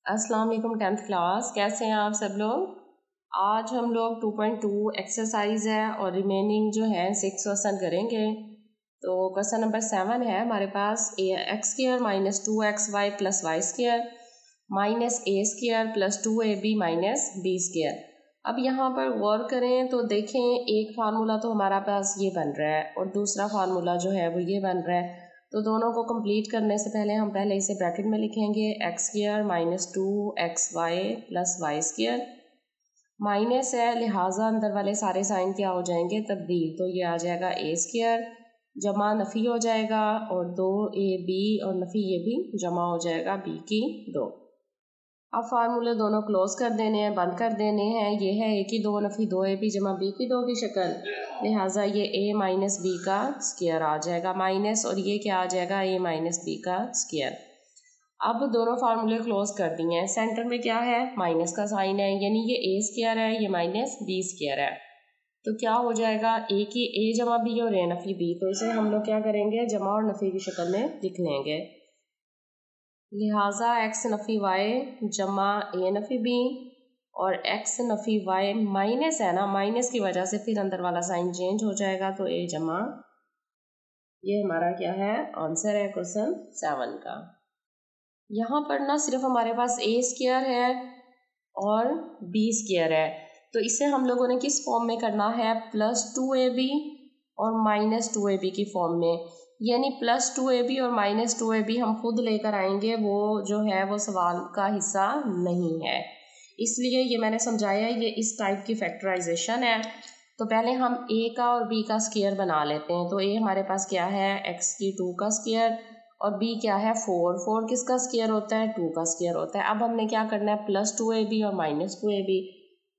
अस्सलाम वालेकुम 10th class, कैसे हैं आप सब लोग। आज हम लोग 2.2 एक्सरसाइज है और रिमेनिंग जो है 6 क्वेश्चन करेंगे। तो क्वेश्चन नंबर 7 है हमारे पास x square minus 2xy plus y square minus a square plus 2ab minus b square. अब यहाँ पर गौर करें तो देखें, एक फार्मूला तो हमारा पास ये बन रहा है और दूसरा फार्मूला जो है वो ये बन रहा है। तो दोनों को कंप्लीट करने से पहले हम पहले इसे ब्रैकेट में लिखेंगे x square minus 2xy plus y square minus है, लिहाजा अंदर वाले सारे साइन क्या हो जाएंगे, तब्दील। तो ये आ जाएगा ए स्क्वायर जमा नफ़ी हो जाएगा और 2ab और नफ़ी ये भी जमा हो जाएगा b की 2। अब फार्मूले दोनों क्लोज कर देने हैं, बंद कर देने हैं। ये है a की 2 नफ़ी 2ab जमा b की 2 की शक्ल, लिहाजा ये a माइनस बी का स्क्वायर आ जाएगा माइनस, और ये क्या आ जाएगा a माइनस बी का स्क्वायर। अब दोनों फार्मूले क्लोज कर दिए हैं। सेंटर में क्या है, माइनस का साइन है, यानी ये a स्क्वायर है, ये माइनस b स्क्वायर है। तो क्या हो जाएगा, a की a जमा b और a नफ़ी b, तो इसे हम लोग क्या करेंगे, जमा और नफ़ी की शक्ल में लिख लेंगे। लिहाजा एक्स नफ़ी वाई जमा ए नफ़ी बी और एक्स नफ़ी वाई माइनस है ना, माइनस की वजह से फिर अंदर वाला साइन चेंज हो जाएगा, तो ए जमा, ये हमारा क्या है, आंसर है क्वेश्चन 7 का। यहाँ पर ना सिर्फ हमारे पास ए स्क्वायर है और बी स्क्वायर है, तो इसे हम लोगों ने किस फॉर्म में करना है, प्लस 2ab और माइनस 2ab की फॉर्म में। यानी प्लस 2ab और माइनस 2ab हम खुद लेकर आएंगे, वो जो है वो सवाल का हिस्सा नहीं है, इसलिए ये मैंने समझाया है, ये इस टाइप की फैक्टराइजेशन है। तो पहले हम a का और b का स्क्वायर बना लेते हैं। तो a हमारे पास क्या है, x की 2 का स्क्वायर और b क्या है 4 किसका स्क्वायर होता है, 2 का स्क्वायर होता है। अब हमने क्या करना है, प्लस 2ab और माइनस 2ab,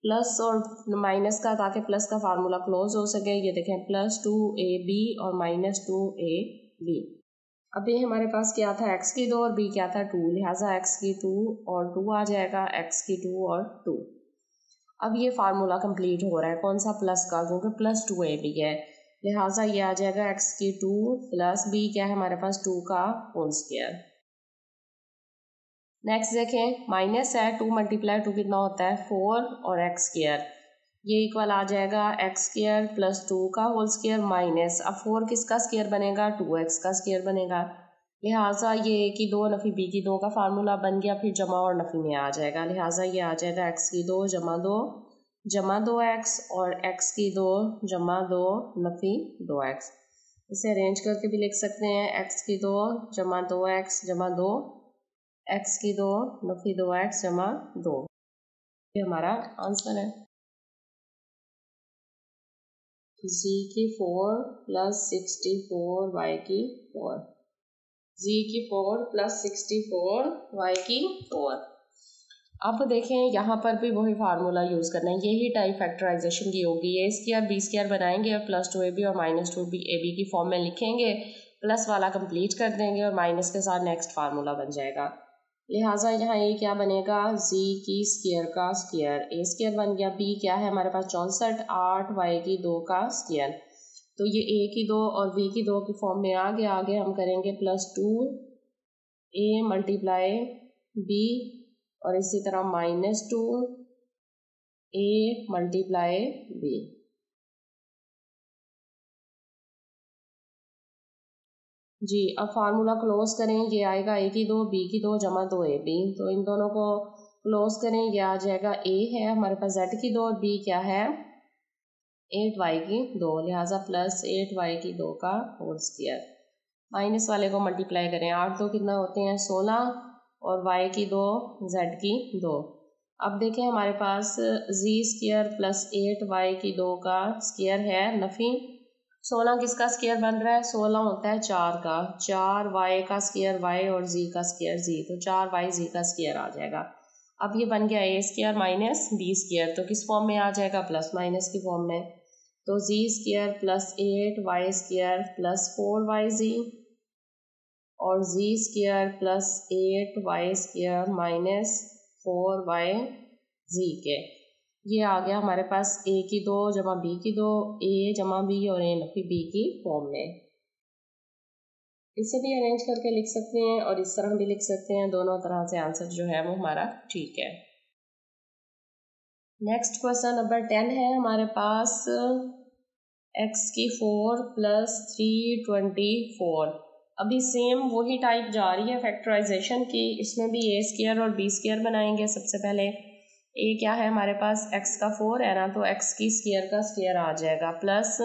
प्लस और माइनस का, ताकि प्लस का फार्मूला क्लोज हो सके। ये देखें, प्लस 2ab और माइनस 2ab। अब ये हमारे पास क्या था, x की 2 और b क्या था 2, लिहाजा x की 2 और 2 आ जाएगा, x की 2 और 2। अब ये फार्मूला कंप्लीट हो रहा है, कौन सा, प्लस का, क्योंकि प्लस 2ab है, लिहाजा ये आ जाएगा x की 2 प्लस b क्या है हमारे पास 2 का होल स्क्वायर। नेक्स्ट देखें, माइनस है, 2 मल्टीप्लाई 2 कितना होता है 4 और एक्स स्क्वायर, ये इक्वल आ जाएगा एक्स स्क्वायर प्लस 2 का होल स्क्वायर माइनस, अब 4 किसका स्क्वायर बनेगा, 2x का स्क्वायर बनेगा, लिहाजा ये a की 2 नफ़ी b की 2 का फार्मूला बन गया, फिर जमा और नफ़ी में आ जाएगा, लिहाजा ये आ जाएगा x की 2 जमा 2x और x की 2 जमा 2 नफ़ी 2x। इसे अरेंज करके भी लिख सकते हैं, x की 2 जमा 2x जमा 2, x की 2 नफ़ी 2x जमा 2, ये हमारा आंसर है। z की 4 प्लस 64 y की 4, z की 4 प्लस 64 y की 4। अब देखें, यहाँ पर भी वही फार्मूला यूज़ करना है, यही टाइप फैक्टराइजेशन की होगी। ए स्क्वायर बी स्क्वायर बनाएंगे और प्लस 2ab और माइनस 2ab की फॉर्म में लिखेंगे, प्लस वाला कंप्लीट कर देंगे और माइनस के साथ नेक्स्ट फार्मूला बन जाएगा। लिहाजा यहाँ ए क्या बनेगा, z की स्क्वायर का स्क्वायर, ए स्क्वायर बन गया, b क्या है हमारे पास 64, 8 y की 2 का स्क्वायर, तो ये a की 2 और b की 2 की फॉर्म में आगे हम करेंगे प्लस 2a मल्टीप्लाई b और इसी तरह माइनस 2a मल्टीप्लाई b। जी, अब फार्मूला क्लोज करें, ये आएगा a की 2 b की 2 जमा 2ab, तो इन दोनों को क्लोज करें, ये आ जाएगा a है हमारे पास z की 2 और b क्या है 8y की 2, लिहाजा प्लस 8y की 2 का होल स्क्वायर, माइनस वाले को मल्टीप्लाई करें, 8 2 कितना होते हैं 16 और y की 2 z की 2। अब देखें हमारे पास z स्क्वायर प्लस 8y की 2 का स्क्वायर है नफ़ी, 16 किसका स्क्वायर बन रहा है, 16 होता है 4 का, 4y का स्क्वायर y और z का स्क्वायर z, तो 4y z का स्क्वायर आ जाएगा। अब ये बन गया a square minus b square, तो किस फॉर्म में आ जाएगा, प्लस माइनस की फॉर्म में, तो z square plus 8y square plus 4yz और z square plus 8y square minus 4yz के, ये आ गया हमारे पास a की 2 जमा b की 2, a जमा b और a नफ़ी b की फॉर्म में। इसे भी अरेंज करके लिख सकते हैं और इस तरह भी लिख सकते हैं, दोनों तरह से आंसर जो है वो हमारा ठीक है। नेक्स्ट क्वेश्चन नंबर 10 है हमारे पास x की 4 + 324। अभी सेम वही टाइप जा रही है फैक्टराइजेशन की, इसमें भी a² और b² बनाएंगे। सबसे पहले a क्या है हमारे पास, x का 4 है ना, तो x की स्क्वायर का स्क्वायर आ जाएगा, प्लस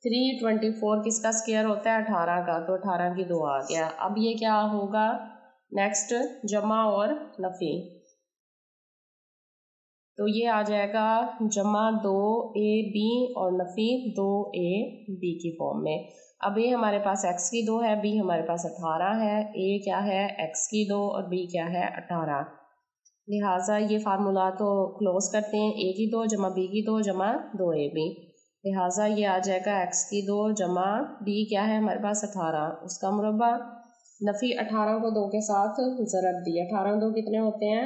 324 किसका स्क्वायर होता है, 18 का, तो 18 की 2 आ गया। अब ये क्या होगा, नेक्स्ट जमा और नफी, तो ये आ जाएगा जमा 2ab और नफी 2ab की फॉर्म में। अब ये हमारे पास x की 2 है, b हमारे पास 18 है, a क्या है x की 2 और b क्या है 18, लिहाजा ये फार्मूला तो क्लोज करते हैं, a की 2 जमा b की 2 जमा 2ab, लिहाजा ये आ जाएगा x की 2 जमा b क्या है हमारे पास 18 उसका मुरब्बा, नफी 18 को 2 के साथ ज़रब दिया, 18 2 कितने होते हैं,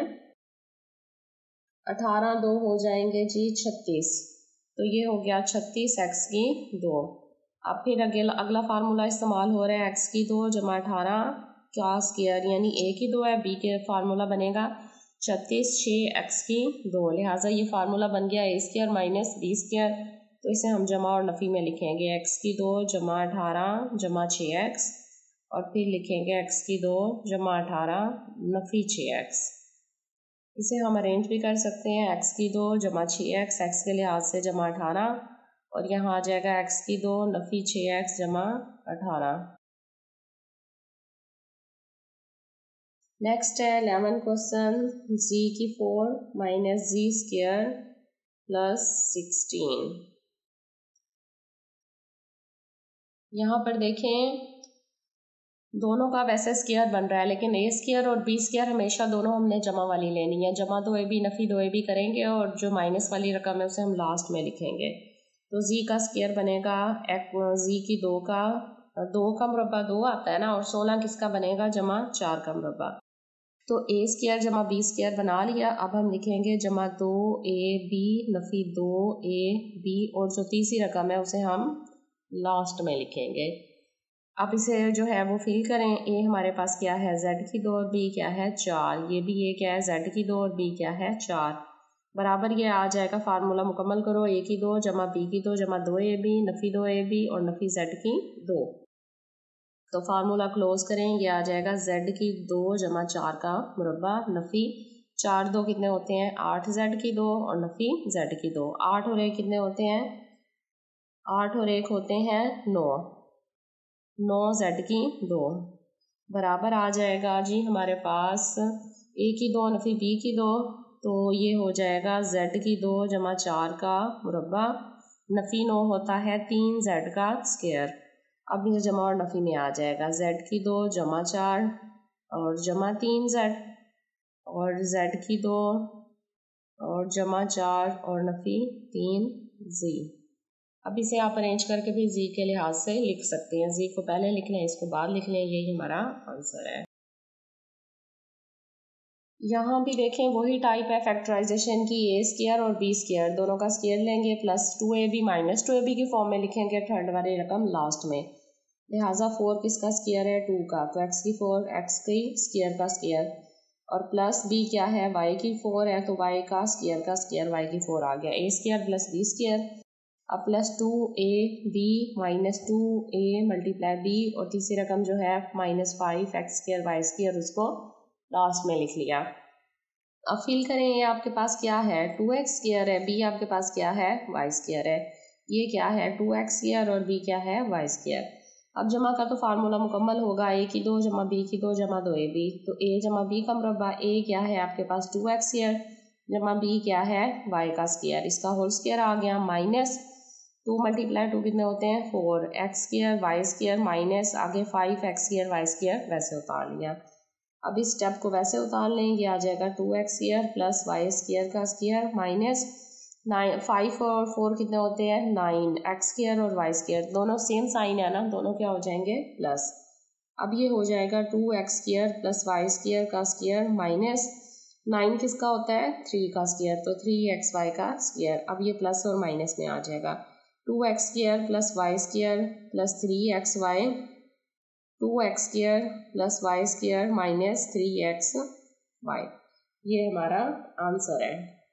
18 2 हो जाएंगे जी 36, तो ये हो गया 36 x की 2। अब फिर अगला फार्मूला इस्तेमाल हो रहा है, x की 2 जमा 18 क्या स्क्वायर, यानी a की 2 है, b के फार्मूला बनेगा 36 6 x की 2, लिहाजा ये फार्मूला बन गया a² माइनस b², तो इसे हम जमा और नफ़ी में लिखेंगे, x की 2 जमा 18 जमा 6x, और फिर लिखेंगे x की 2 जमा 18 नफ़ी 6x। इसे हम अरेंज भी कर सकते हैं, x की 2 जमा 6x, x के लिहाज से जमा 18, और यहाँ आ जाएगा x की 2 नफ़ी 6x जमा 18। नेक्स्ट है 11 क्वेश्चन, z की 4 माइनस z² प्लस 16। यहाँ पर देखें दोनों का वैसे स्क्वायर बन रहा है, लेकिन a² और b² हमेशा दोनों हमने जमा वाली लेनी है, जमा 2ab नफ़ी 2ab करेंगे और जो माइनस वाली रकम है उसे हम लास्ट में लिखेंगे, तो z का स्क्वायर बनेगा z की 2 का 2 मुरब्बा 2 आता है ना, और 16 किसका बनेगा, जमा 4 का मुरब्बा, तो a² जमा b² बना लिया। अब हम लिखेंगे जमा 2ab नफ़ी 2ab, और जो तीसरी रकम है उसे हम लास्ट में लिखेंगे। अब इसे जो है वो फिल करें, a हमारे पास क्या है z की 2 और b क्या है 4, ये भी a क्या है z की 2 और b क्या है 4, बराबर ये आ जाएगा, फार्मूला मुकम्मल करो, a की 2 जमा b की 2 जमा 2ab नफ़ी 2ab और नफ़ी z की 2, तो फार्मूला क्लोज करें, ये आ जाएगा z की 2 जमा 4 का मुरब्बा नफ़ी 4 2 कितने होते हैं 8 z की 2 और नफ़ी z की 2, 8 और 1 कितने होते हैं 8 और 1 होते हैं 9, 9 z की 2, बराबर आ जाएगा जी हमारे पास a की 2 नफ़ी b की 2, तो ये हो जाएगा z की 2 जमा 4 का मुरब्बा नफ़ी 9 होता है 3 z का स्क्वायर। अब ये जमा और नफ़ी में आ जाएगा z की 2 जमा 4 और जमा 3 z, और z की 2 और जमा 4 और नफ़ी 3 z। अब इसे आप अरेंज करके भी जी के लिहाज से लिख सकते हैं, जी को पहले लिख लें इसको बाद लिख लें, यही हमारा आंसर है। यहाँ भी देखें वही टाइप है फैक्टराइजेशन की, a² और b² दोनों का स्क्वायर लेंगे, प्लस 2ab माइनस 2ab की फॉर्म में लिखेंगे, थर्ड वाली रकम लास्ट में, लिहाजा 4 किसका स्क्वायर है 2 का, तो x की 4 x की स्क्वायर का स्क्वायर, और प्लस b क्या है y की 4 है, तो y का स्क्वायर y की 4 आ गया, a² प्लस b², अब plus 2ab minus 2a multiply b, और तीसरी रकम जो है माइनस 5 x² y², उसको लास्ट में लिख लिया। अब फिल करें, ये आपके पास क्या है 2x² है, b आपके पास क्या है y² है, ये क्या है 2x² और b क्या है y²। अब जमा का तो फार्मूला मुकम्मल होगा, a की 2 जमा b की 2 जमा 2ab, तो a जमा b का मुरब्बा, a क्या है आपके पास 2x² जमा b क्या है y का स्क्वायर, इसका होल स्क्वायर आ गया, माइनस 2 मल्टीप्लाई 2 कितने होते हैं 4 x² y² माइनस आगे 5 x² y² वैसे उतार लिया। अब इस स्टेप को वैसे उतार लें, ये आ जाएगा 2x² प्लस y² का स्क्वायर माइनस 5 और 4 कितने होते हैं 9 x² और y² दोनों सेम साइन है ना, दोनों क्या हो जाएंगे प्लस। अब ये हो जाएगा 2x² प्लस y² का स्क्वायर माइनस 9 किसका होता है 3 का स्क्वायर, तो 3xy का स्क्वायर। अब ये प्लस और माइनस में आ जाएगा 2x² plus y² plus 3xy 2x² + y² - 3xy। ये हमारा आंसर है।